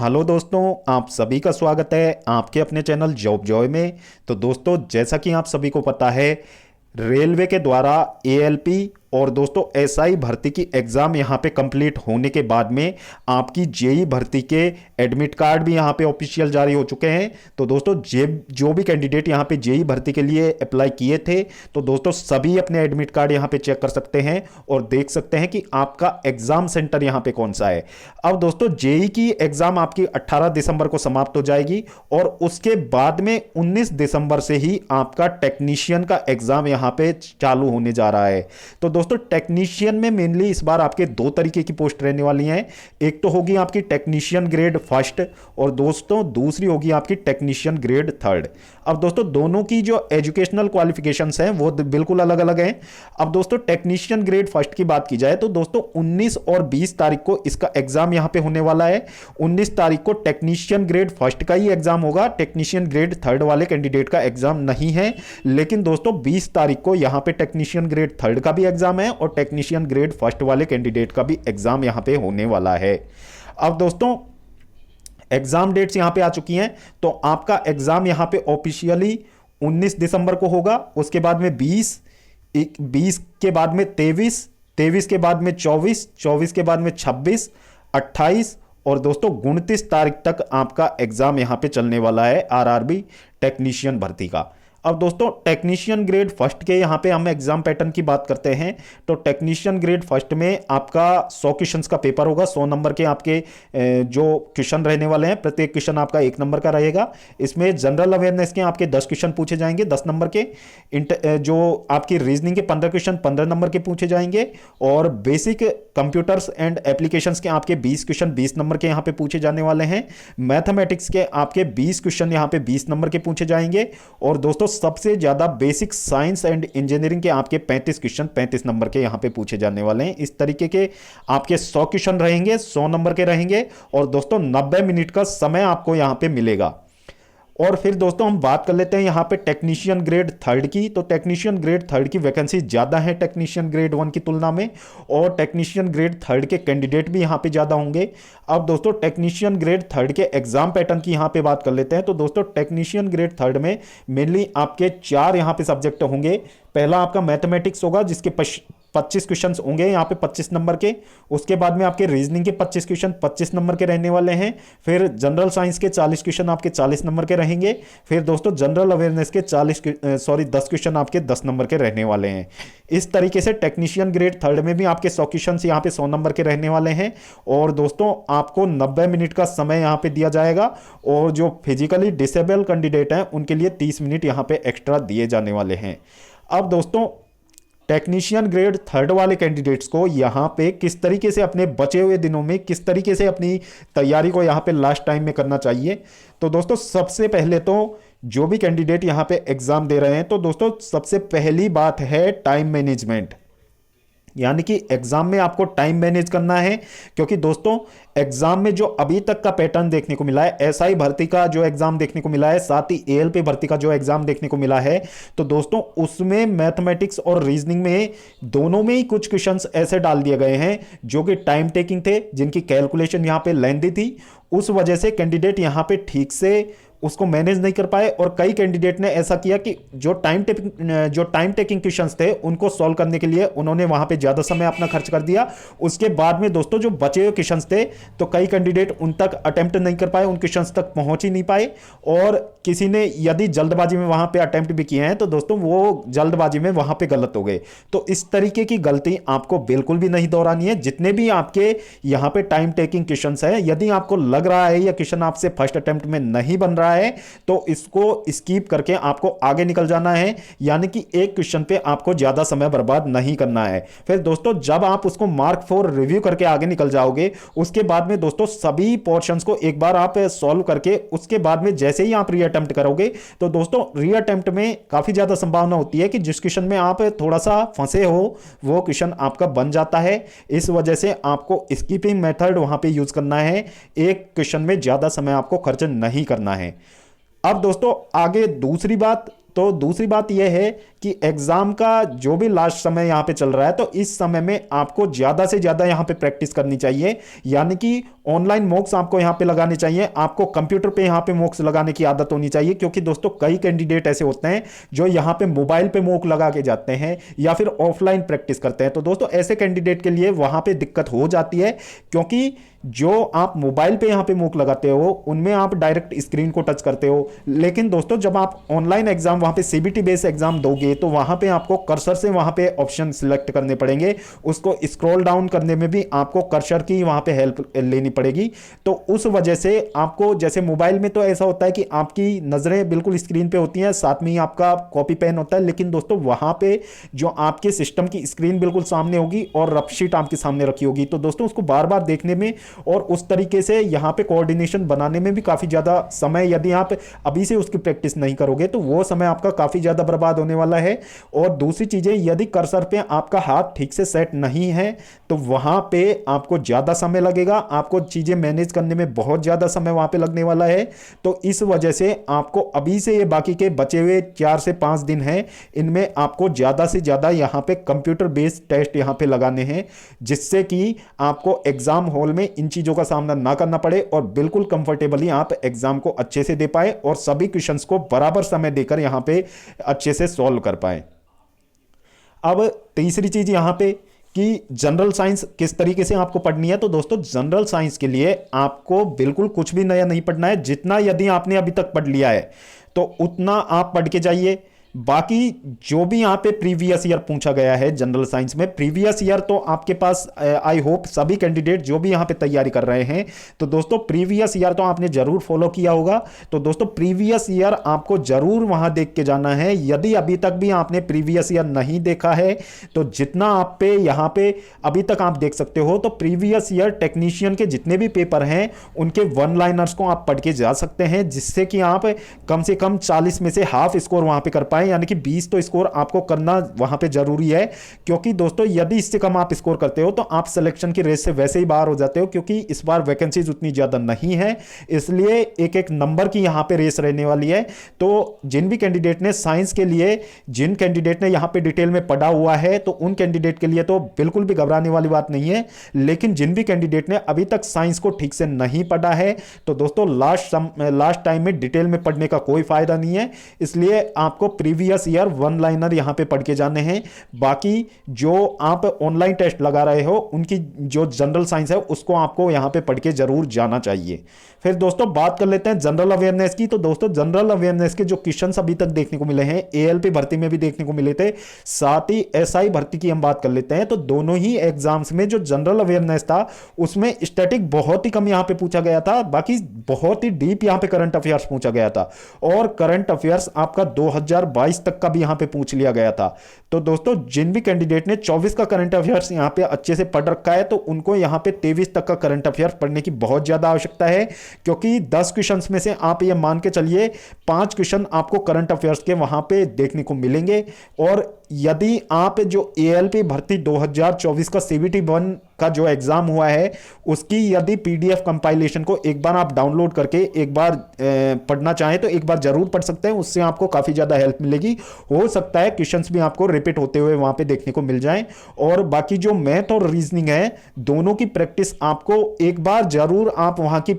Hello दोस्तों, आप सभी का स्वागत है आपके अपने चैनल जॉब जॉय में। तो दोस्तों, जैसा कि आप सभी को पता है, रेलवे के द्वारा एएलपी और दोस्तों एसआई भर्ती की एग्ज़ाम यहाँ पे कंप्लीट होने के बाद में आपकी जेई भर्ती के एडमिट कार्ड भी यहाँ पे ऑफिशियल जारी हो चुके हैं। तो दोस्तों, जे जो भी कैंडिडेट यहाँ पे जेई भर्ती के लिए अप्लाई किए थे, तो दोस्तों सभी अपने एडमिट कार्ड यहाँ पे चेक कर सकते हैं और देख सकते हैं कि आपका एग्ज़ाम सेंटर यहाँ पे कौन सा है। अब दोस्तों, जेई की एग्ज़ाम आपकी 18 दिसंबर को समाप्त हो जाएगी और उसके बाद में 19 दिसंबर से ही आपका टेक्नीशियन का एग्ज़ाम यहाँ पे चालू होने जा रहा है। तो दोस्तों, टेक्नीशियन में मेनली इस बार आपके दो तरीके की पोस्ट रहने वाली हैं। एक तो होगी आपकी टेक्नीशियन ग्रेड फर्स्ट और दोस्तों दूसरी होगी आपकी टेक्नीशियन ग्रेड थर्ड। अब दोस्तों, दोनों की जो एजुकेशनल क्वालिफिकेशंस हैं वो बिल्कुल अलग अलग हैं। अब दोस्तों, टेक्नीशियन ग्रेड फर्स्ट की बात की जाए तो दोस्तों 19 और 20 तारीख को इसका एग्जाम यहां पे होने वाला है। 19 तारीख को टेक्नीशियन ग्रेड फर्स्ट का ही एग्जाम होगा, टेक्नीशियन ग्रेड थर्ड वाले कैंडिडेट का एग्जाम नहीं है। लेकिन दोस्तों 20 तारीख को यहां पे टेक्नीशियन ग्रेड थर्ड का भी एग्जाम है और टेक्नीशियन ग्रेड फर्स्ट वाले कैंडिडेट का भी एग्जाम यहां पे होने वाला है। अब दोस्तों, एग्जाम डेट्स यहां पे आ चुकी हैं। तो आपका एग्जाम यहां पे ऑफिशियली 19 दिसंबर को होगा, उसके बाद में 20 के बाद में 23 के बाद में 24 के बाद में 26, 28 और दोस्तों 29 तारीख तक आपका एग्जाम यहां पे चलने वाला है आरआरबी टेक्नीशियन भर्ती का। अब दोस्तों, टेक्नीशियन ग्रेड फर्स्ट के यहाँ पे हम एग्जाम पैटर्न की बात करते हैं। तो टेक्नीशियन ग्रेड फर्स्ट में आपका 100 क्वेश्चंस का पेपर होगा। 100 नंबर के आपके जो क्वेश्चन रहने वाले हैं, प्रत्येक क्वेश्चन आपका 1 नंबर का रहेगा। इसमें जनरल अवेयरनेस के आपके 10 क्वेश्चन पूछे जाएंगे 10 नंबर के। जो आपकी रीजनिंग के 15 क्वेश्चन 15 नंबर के पूछे जाएंगे और बेसिक कंप्यूटर्स एंड एप्लीकेशंस के आपके 20 क्वेश्चन 20 नंबर के यहाँ पे पूछे जाने वाले हैं। मैथमेटिक्स के आपके 20 क्वेश्चन यहाँ पे 20 नंबर के पूछे जाएंगे और दोस्तों सबसे ज्यादा बेसिक साइंस एंड इंजीनियरिंग के आपके 35 क्वेश्चन 35 नंबर के यहां पे पूछे जाने वाले हैं। इस तरीके के आपके 100 क्वेश्चन रहेंगे, 100 नंबर के रहेंगे और दोस्तों 90 मिनट का समय आपको यहां पे मिलेगा। और फिर दोस्तों हम बात कर लेते हैं यहाँ पे टेक्नीशियन ग्रेड थर्ड की। तो टेक्नीशियन ग्रेड थर्ड की वैकेंसी ज़्यादा है टेक्नीशियन ग्रेड वन की तुलना में और टेक्नीशियन ग्रेड थर्ड के कैंडिडेट भी यहाँ पे ज़्यादा होंगे। अब दोस्तों, टेक्नीशियन ग्रेड थर्ड के एग्जाम पैटर्न की यहाँ पे बात कर लेते हैं। तो दोस्तों, टेक्नीशियन ग्रेड थर्ड में मेनली आपके 4 यहाँ पे सब्जेक्ट होंगे। पहला आपका मैथमेटिक्स होगा जिसके 25 क्वेश्चन होंगे यहाँ पे 25 नंबर के। उसके बाद में आपके रीजनिंग के 25 क्वेश्चन 25 नंबर के रहने वाले हैं। फिर जनरल साइंस के 40 क्वेश्चन आपके 40 नंबर के रहेंगे। फिर दोस्तों जनरल अवेयरनेस के 10 क्वेश्चन आपके 10 नंबर के रहने वाले हैं। इस तरीके से टेक्नीशियन ग्रेड थर्ड में भी आपके 100 क्वेश्चन यहाँ पे 100 नंबर के रहने वाले हैं और दोस्तों आपको 90 मिनट का समय यहाँ पे दिया जाएगा और जो फिजिकली डिसेबल कैंडिडेट हैं उनके लिए 30 मिनट यहाँ पे एक्स्ट्रा दिए जाने वाले हैं। अब दोस्तों, टेक्नीशियन ग्रेड थर्ड वाले कैंडिडेट्स को यहाँ पे किस तरीके से अपने बचे हुए दिनों में किस तरीके से अपनी तैयारी को यहाँ पे लास्ट टाइम में करना चाहिए। तो दोस्तों, सबसे पहले तो जो भी कैंडिडेट यहाँ पे एग्जाम दे रहे हैं, तो दोस्तों सबसे पहली बात है टाइम मैनेजमेंट। यानी कि एग्जाम में आपको टाइम मैनेज करना है, क्योंकि दोस्तों एग्जाम में जो अभी तक का पैटर्न देखने को मिला है, एसआई भर्ती का जो एग्जाम देखने को मिला है, साथ ही एएलपी भर्ती का जो एग्जाम देखने को मिला है, तो दोस्तों उसमें मैथमेटिक्स और रीजनिंग में दोनों में ही कुछ क्वेश्चंस ऐसे डाल दिए गए हैं जो कि टाइम टेकिंग थे, जिनकी कैलकुलेशन यहां पे लेंथी थी। उस वजह से कैंडिडेट यहां पे ठीक से उसको मैनेज नहीं कर पाए और कई कैंडिडेट ने ऐसा किया कि जो टाइम टेकिंग क्वेश्चंस थे उनको सॉल्व करने के लिए उन्होंने वहां पे ज्यादा समय अपना खर्च कर दिया। उसके बाद में दोस्तों जो बचे हुए क्वेश्चंस थे, तो कई कैंडिडेट उन तक अटेम्प्ट नहीं कर पाए, उन क्वेश्चंस तक पहुंच ही नहीं पाए और किसी ने यदि जल्दबाजी में वहां पे अटेम्प्ट भी किए हैं तो दोस्तों वो जल्दबाजी में वहां पे गलत हो गए। तो इस तरीके की गलती आपको बिल्कुल भी नहीं दोहरानी है। जितने भी आपके यहां पे टाइम टेकिंग क्वेश्चंस हैं, यदि आपको लग रहा है या क्वेश्चन आपसे फर्स्ट अटेम्प्ट में नहीं बन रहा है तो इसको स्किप करके आपको आगे निकल जाना है। यानी कि एक क्वेश्चन पे आपको ज्यादा समय बर्बाद नहीं करना है। फिर दोस्तों जब आप उसको मार्क फॉर रिव्यू करके आगे निकल जाओगे, उसके बाद में दोस्तों सभी पोर्शंस को एक बार आप सॉल्व करके उसके बाद में जैसे ही आप रीअटेम्प्ट करोगे, तो दोस्तों रीअटेम्प्ट में काफी ज्यादा संभावना होती है कि जिस क्वेश्चन में आप थोड़ा सा फंसे हो वो क्वेश्चन आपका बन जाता है। इस वजह से आपको स्किपिंग मेथड वहां पे यूज करना है, एक क्वेश्चन में ज्यादा समय आपको खर्च नहीं करना है। अब दोस्तों आगे दूसरी बात तो दूसरी बात यह है कि एग्जाम का जो भी लास्ट समय यहाँ पे चल रहा है, तो इस समय में आपको ज़्यादा से ज़्यादा यहाँ पे प्रैक्टिस करनी चाहिए। यानी कि ऑनलाइन मॉक्स आपको यहाँ पे लगाने चाहिए, आपको कंप्यूटर पे यहाँ पे मॉक्स लगाने की आदत होनी चाहिए। क्योंकि दोस्तों कई कैंडिडेट ऐसे होते हैं जो यहाँ पे मोबाइल पे मॉक लगा के जाते हैं या फिर ऑफलाइन प्रैक्टिस करते हैं। तो दोस्तों ऐसे कैंडिडेट के लिए वहाँ पे दिक्कत हो जाती है, क्योंकि जो आप मोबाइल पे यहाँ पे मूक लगाते हो उनमें आप डायरेक्ट स्क्रीन को टच करते हो, लेकिन दोस्तों जब आप ऑनलाइन एग्जाम वहाँ पे सीबीटी बेस्ड एग्जाम दोगे तो वहाँ पे आपको कर्सर से वहाँ पे ऑप्शन सिलेक्ट करने पड़ेंगे, उसको स्क्रॉल डाउन करने में भी आपको कर्सर की वहाँ पे हेल्प लेनी पड़ेगी। तो उस वजह से आपको, जैसे मोबाइल में तो ऐसा होता है कि आपकी नज़रें बिल्कुल स्क्रीन पे होती हैं, साथ में ही आपका कॉपी पेन होता है, लेकिन दोस्तों वहाँ पे जो आपके सिस्टम की स्क्रीन बिल्कुल सामने होगी और रफ शीट आपके सामने रखी होगी। तो दोस्तों उसको बार बार देखने में और उस तरीके से यहां पे कोऑर्डिनेशन बनाने में भी काफी ज्यादा समय, यदि आप अभी से उसकी प्रैक्टिस नहीं करोगे तो वो समय आपका काफी ज्यादा बर्बाद होने वाला है। और दूसरी चीजें, यदि कर्सर पे आपका हाथ ठीक से सेट नहीं है तो वहां पे आपको ज्यादा समय लगेगा, आपको चीजें मैनेज करने में बहुत ज्यादा समय वहां पे लगने वाला है। तो इस वजह से आपको अभी से ये बाकी के बचे हुए 4 से 5 दिन हैं, इनमें आपको ज्यादा से ज्यादा यहां पे कंप्यूटर बेस्ड टेस्ट यहां पे लगाने हैं, जिससे कि आपको एग्जाम हॉल में इन चीजों का सामना ना करना पड़े और बिल्कुल कंफर्टेबली आप एग्जाम को अच्छे से दे पाए और सभी क्वेश्चंस को बराबर समय देकर यहां पे अच्छे से सॉल्व कर पाए। अब तीसरी चीज यहां पे कि जनरल साइंस किस तरीके से आपको पढ़नी है। तो दोस्तों जनरल साइंस के लिए आपको बिल्कुल कुछ भी नया नहीं पढ़ना है, जितना यदि आपने अभी तक पढ़ लिया है तो उतना आप पढ़ के जाइए। बाकी जो भी यहाँ पे प्रीवियस ईयर पूछा गया है जनरल साइंस में, प्रीवियस ईयर तो आपके पास, आई होप सभी कैंडिडेट जो भी यहाँ पे तैयारी कर रहे हैं तो दोस्तों प्रीवियस ईयर तो आपने जरूर फॉलो किया होगा। तो दोस्तों प्रीवियस ईयर आपको जरूर वहां देख के जाना है। यदि अभी तक भी आपने प्रीवियस ईयर नहीं देखा है तो जितना आप पे यहाँ पे अभी तक आप देख सकते हो, तो प्रीवियस ईयर टेक्नीशियन के जितने भी पेपर हैं उनके वन लाइनर्स को आप पढ़ के जा सकते हैं, जिससे कि आप कम से कम 40 में से हाफ स्कोर वहां पे कर पाए, यानी कि 20 तो स्कोर आपको करना वहां पे जरूरी है। क्योंकि दोस्तों यदि इससे कम आप स्कोर करते हो तो आप सिलेक्शन की रेस से वैसे ही बाहर हो जाते हो, क्योंकि इस बार वैकेंसीज उतनी ज्यादा नहीं है, इसलिए एक एक नंबर की यहां पे रेस रहने वाली है। तो जिन भी कैंडिडेट ने साइंस के लिए, जिन कैंडिडेट ने यहां पे डिटेल में पढ़ा हुआ है, तो उन कैंडिडेट के लिए तो बिल्कुल भी घबराने वाली बात नहीं है। लेकिन जिन भी कैंडिडेट ने अभी तक साइंस को ठीक से नहीं पढ़ा है तो दोस्तों लास्ट टाइम में डिटेल में पढ़ने का कोई फायदा नहीं है, इसलिए आपको प्रीवियस ईयर वन लाइनर यहां पे पढ़ के जाने हैं। बाकी जो आप ऑनलाइन टेस्ट लगा रहे हो उनकी जो जनरल साइंस है उसको आपको यहां पे पढ़ के जरूर जाना चाहिए। फिर दोस्तों बात कर लेते हैं जनरल अवेयरनेस की। तो दोस्तों जनरल अवेयरनेस के जो क्वेश्चंस अभी तक देखने को मिले हैं, एएलपी भर्ती में भी देखने को मिले थे, साथ ही एसआई भर्ती की हम बात कर लेते हैं। तो दोनों ही एग्जाम्स में जो जनरल अवेयरनेस था उसमें स्टैटिक बहुत ही कम यहां पे पूछा गया था, बाकी बहुत ही डीप यहां पे करंट अफेयर्स पूछा गया था, और करंट अफेयर्स आपका 2022 तक का भी यहां पे पूछ लिया गया था। तो दोस्तों जिन भी कैंडिडेट ने 24 का करंट अफेयर्स यहां पे अच्छे से पढ़ रखा है तो उनको यहां पे 23 तक का करंट अफेयर्स पढ़ने की बहुत ज्यादा आवश्यकता है, क्योंकि 10 क्वेश्चंस में से आप ये मान के चलिए 5 क्वेश्चन आपको करंट अफेयर्स के वहां पे देखने को मिलेंगे। और यदि आप जो एएलपी भर्ती 2024 का सीबीटी 1 का जो एग्जाम हुआ है उसकी यदि पीडीएफ कंपाइलेशन को एक बार आप डाउनलोड करके एक बार पढ़ना चाहें तो एक बार जरूर पढ़ सकते हैं, उससे आपको काफी ज्यादा हेल्प मिलेगी। हो सकता है क्वेश्चंस भी आपको रिपीट होते हुए वहां पे देखने को मिल जाएं। और बाकी जो मैथ और रीजनिंग है दोनों की प्रैक्टिस आपको एक बार जरूर आप वहां की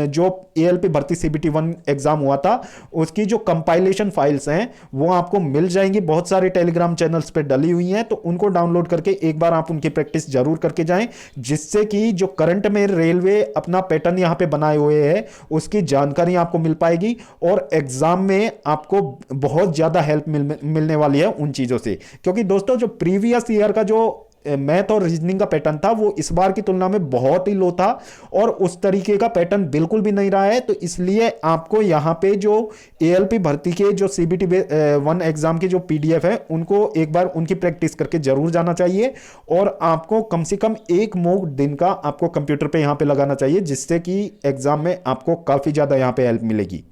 जो एएलपी भर्ती सीबीटी 1 एग्जाम हुआ था उसकी जो कंपाइलेशन फाइल्स हैं वो आपको मिल जाएंगी, बहुत सारे टेलीग्राम चैनल्स पे डली हुई हैं, तो उनको डाउनलोड करके एक बार आप उनकी प्रैक्टिस जरूर करके जाएं, जिससे कि जो करंट में रेलवे अपना पैटर्न यहां पे बनाए हुए है उसकी जानकारी आपको मिल पाएगी और एग्जाम में आपको बहुत ज्यादा हेल्प मिलने वाली है उन चीजों से। क्योंकि दोस्तों जो प्रीवियस ईयर का जो मैथ और रीजनिंग का पैटर्न था वो इस बार की तुलना में बहुत ही लो था और उस तरीके का पैटर्न बिल्कुल भी नहीं रहा है। तो इसलिए आपको यहां पे जो एएलपी भर्ती के जो सीबीटी 1 एग्जाम के जो पीडीएफ है उनको एक बार उनकी प्रैक्टिस करके जरूर जाना चाहिए और आपको कम से कम एक मॉक दिन का आपको कंप्यूटर पे यहां पे लगाना चाहिए, जिससे कि एग्जाम में आपको काफी ज्यादा यहां पे हेल्प मिलेगी।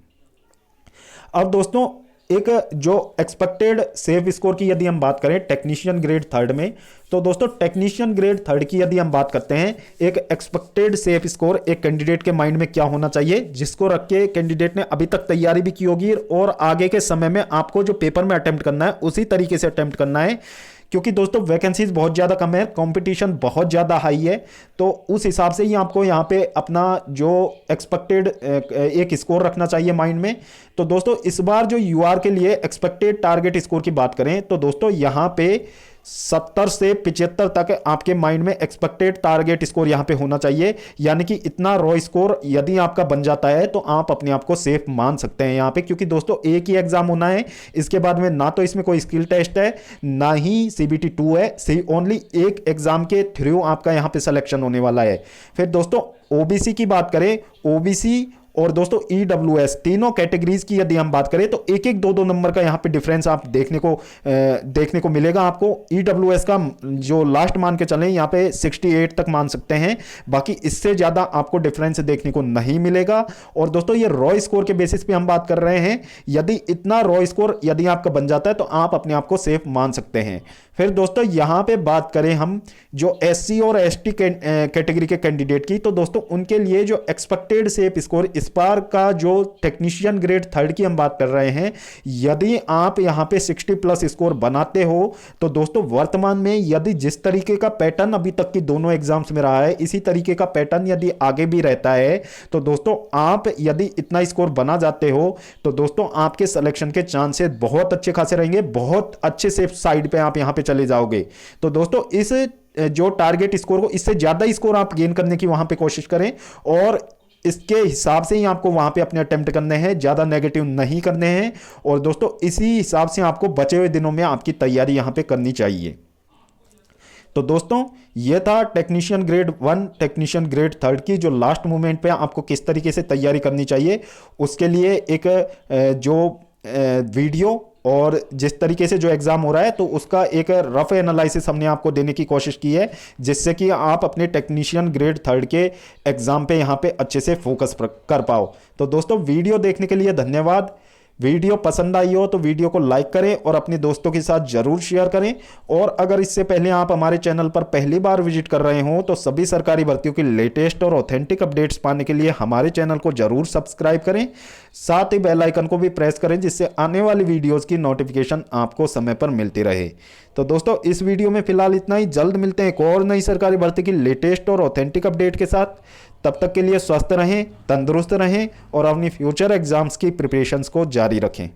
अब दोस्तों एक जो एक्सपेक्टेड सेफ स्कोर की यदि हम बात करें टेक्नीशियन ग्रेड थर्ड में, तो दोस्तों टेक्नीशियन ग्रेड थर्ड की यदि हम बात करते हैं, एक एक्सपेक्टेड सेफ स्कोर एक कैंडिडेट के माइंड में क्या होना चाहिए, जिसको रख के कैंडिडेट ने अभी तक तैयारी भी की होगी और आगे के समय में आपको जो पेपर में अटेम्प्ट करना है उसी तरीके से अटेम्प्ट करना है। क्योंकि दोस्तों वैकेंसीज बहुत ज़्यादा कम है, कंपटीशन बहुत ज़्यादा हाई है, तो उस हिसाब से ही आपको यहाँ पे अपना जो एक्सपेक्टेड एक स्कोर रखना चाहिए माइंड में। तो दोस्तों इस बार जो यूआर के लिए एक्सपेक्टेड टारगेट स्कोर की बात करें तो दोस्तों यहाँ पे 70 से 75 तक आपके माइंड में एक्सपेक्टेड टारगेट स्कोर यहां पे होना चाहिए। यानी कि इतना रॉ स्कोर यदि आपका बन जाता है तो आप अपने आप को सेफ मान सकते हैं यहां पे, क्योंकि दोस्तों एक ही एग्जाम होना है, इसके बाद में ना तो इसमें कोई स्किल टेस्ट है ना ही सीबीटी 2 है, सी ओनली एक एग्जाम के थ्रू आपका यहां पे सिलेक्शन होने वाला है। फिर दोस्तों ओबीसी की बात करें, ओबीसी और दोस्तों ईडब्ल्यूएस तीनों कैटेगरीज की यदि हम बात करें तो एक एक दो दो नंबर का यहां पे डिफरेंस आप देखने को मिलेगा आपको। ईडब्ल्यूएस का जो लास्ट मान के चलें यहां पे 68 तक मान सकते हैं, बाकी इससे ज्यादा आपको डिफरेंस देखने को नहीं मिलेगा। और दोस्तों ये रॉ स्कोर के बेसिस पे हम बात कर रहे हैं, यदि इतना रॉ स्कोर यदि आपका बन जाता है तो आप अपने आप को सेफ मान सकते हैं। फिर दोस्तों यहां पे बात करें हम जो एससी और एसटी कैटेगरी के कैंडिडेट की, तो दोस्तों उनके लिए जो एक्सपेक्टेड सेफ स्कोर इस बार का जो टेक्नीशियन ग्रेड थर्ड की हम बात कर रहे हैं, यदि आप यहां पे 60 प्लस स्कोर बनाते हो तो दोस्तों वर्तमान में यदि जिस तरीके का पैटर्न अभी तक की दोनों एग्जाम्स में रहा है, इसी तरीके का पैटर्न यदि आगे भी रहता है तो दोस्तों आप यदि इतना स्कोर बना जाते हो तो दोस्तों आपके सिलेक्शन के चांसेस बहुत अच्छे खासे रहेंगे, बहुत अच्छे सेफ साइड पे आप यहां पे चले जाओगे। तो दोस्तों इस जो टारगेट स्कोर को इससे ज्यादा स्कोर आप गेन करने की वहां पे कोशिश करें और इसके हिसाब से ही आपको वहां पे अपने अटेम्प्ट करने हैं, ज्यादा नेगेटिव नहीं करने हैं। और दोस्तों इसी हिसाब से आपको बचे हुए दिनों में आपकी तैयारी यहां पे करनी चाहिए। तो दोस्तों ये था technician grade 1 technician grade third की जो लास्ट मोमेंट पे आपको किस तरीके से तैयारी करनी चाहिए, उसके लिए एक जो वीडियो और जिस तरीके से जो एग्जाम हो रहा है तो उसका एक रफ एनालिसिस हमने आपको देने की कोशिश की है, जिससे कि आप अपने टेक्नीशियन ग्रेड थर्ड के एग्जाम पे यहाँ पे अच्छे से फोकस कर पाओ। तो दोस्तों वीडियो देखने के लिए धन्यवाद। वीडियो पसंद आई हो तो वीडियो को लाइक करें और अपने दोस्तों के साथ जरूर शेयर करें। और अगर इससे पहले आप हमारे चैनल पर पहली बार विजिट कर रहे हो तो सभी सरकारी भर्तियों की लेटेस्ट और ऑथेंटिक अपडेट्स पाने के लिए हमारे चैनल को जरूर सब्सक्राइब करें, साथ ही बेल आइकन को भी प्रेस करें जिससे आने वाली वीडियोस की नोटिफिकेशन आपको समय पर मिलती रहे। तो दोस्तों इस वीडियो में फिलहाल इतना ही, जल्द मिलते हैं एक और नई सरकारी भर्ती की लेटेस्ट और ऑथेंटिक अपडेट के साथ। तब तक के लिए स्वस्थ रहें, तंदुरुस्त रहें और अपनी फ्यूचर एग्जाम्स की प्रिपरेशंस को जारी रखें।